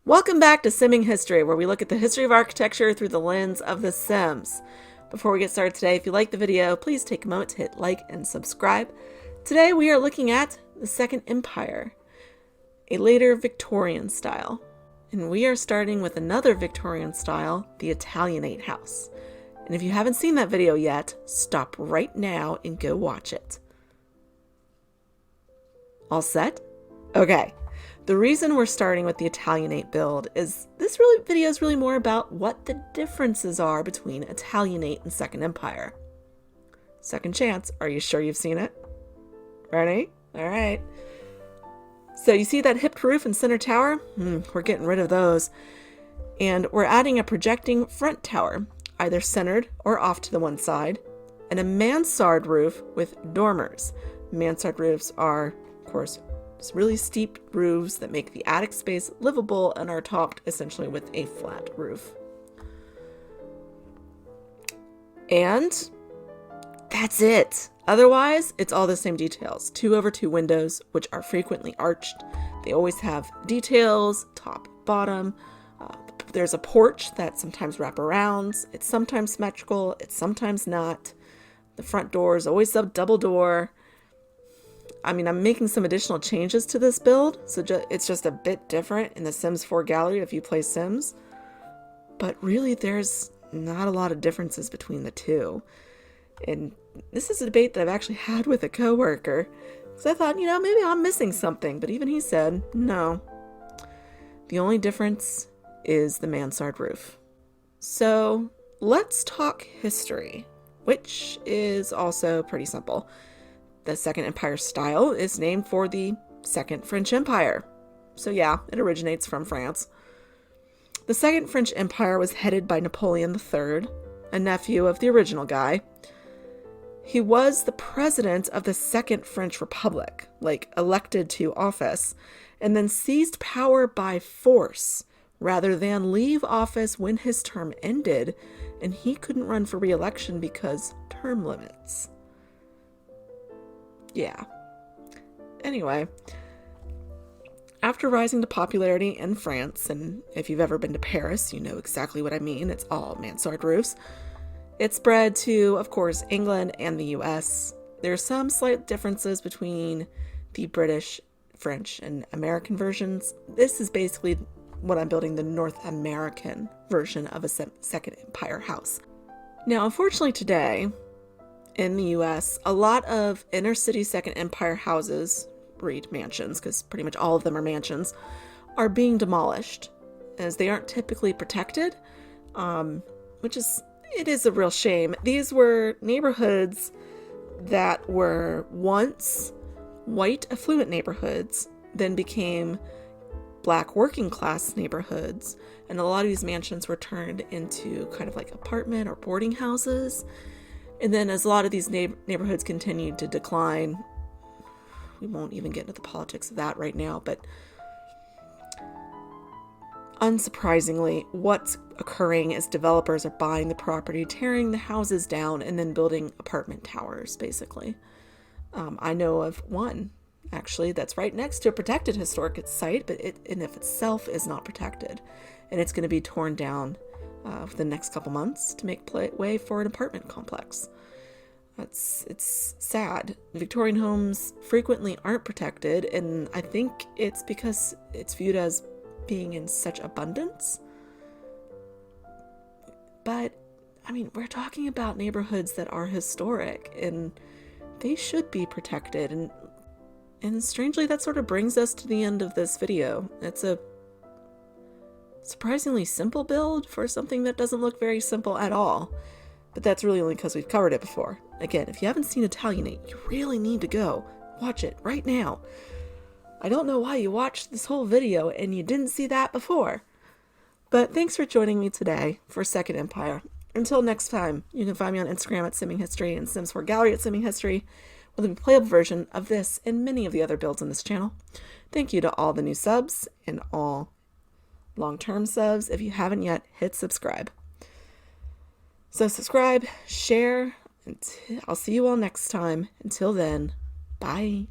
Welcome back to Simming History, where we look at the history of architecture through the lens of The Sims. Before we get started today, if you like the video, please take a moment to hit like and subscribe. Today we are looking at the Second Empire, a later Victorian style. And we are starting with another Victorian style, the Italianate house. And if you haven't seen that video yet, stop right now and go watch it. All set? Okay. The reason we're starting with the Italianate build is this video is really more about what the differences are between Italianate and Second Empire. Second chance, are you sure you've seen it? Ready? All right. So you see that hipped roof and center tower? We're getting rid of those. And we're adding a projecting front tower, either centered or off to the one side, and a mansard roof with dormers. Mansard roofs are, of course, really steep roofs that make the attic space livable and are topped essentially with a flat roof. And that's it. Otherwise, it's all the same details. 2/2 windows, which are frequently arched. They always have details, top, bottom. There's a porch that sometimes wrap arounds. It's sometimes symmetrical. It's sometimes not. The front door is always a double door. I'm making some additional changes to this build, so it's just a bit different in the Sims 4 gallery if you play Sims. But really, there's not a lot of differences between the two. And this is a debate that I've actually had with a coworker, because I thought, maybe I'm missing something. But even he said, no. The only difference is the mansard roof. So let's talk history, which is also pretty simple. The Second Empire style is named for the Second French Empire. So yeah, it originates from France. The Second French Empire was headed by Napoleon III, a nephew of the original guy. He was the president of the Second French Republic, elected to office, and then seized power by force rather than leave office when his term ended, and he couldn't run for re-election because term limits. Yeah. Anyway, after rising to popularity in France, and if you've ever been to Paris, you know exactly what I mean, it's all mansard roofs, it spread to, of course, England and the US. There are some slight differences between the British, French, and American versions. This is basically what I'm building, the North American version of a Second Empire house. Now, unfortunately today, in the US, a lot of inner city Second Empire houses, read mansions, because pretty much all of them are mansions, are being demolished as they aren't typically protected, which is a real shame. These were neighborhoods that were once white affluent neighborhoods, then became black working class neighborhoods, and a lot of these mansions were turned into kind of like apartment or boarding houses. And then as a lot of these neighborhoods continued to decline, we won't even get into the politics of that right now, but unsurprisingly, what's occurring is developers are buying the property, tearing the houses down, and then building apartment towers, basically. I know of one, actually, that's right next to a protected historic site, but it in of itself is not protected. And it's going to be torn down for the next couple months to make way for an apartment complex. It's sad. Victorian homes frequently aren't protected, and I think it's because it's viewed as being in such abundance. But, we're talking about neighborhoods that are historic, and they should be protected. And strangely, that sort of brings us to the end of this video. It's a surprisingly simple build for something that doesn't look very simple at all. But that's really only because we've covered it before. Again, if you haven't seen Italianate, you really need to go watch it right now. I don't know why you watched this whole video and you didn't see that before. But thanks for joining me today for Second Empire. Until next time, you can find me on Instagram at Simming History and Sims 4 Gallery at Simming History with a playable version of this and many of the other builds on this channel. Thank you to all the new subs and all long-term subs. If you haven't yet, hit subscribe. So subscribe, share, and I'll see you all next time. Until then, bye.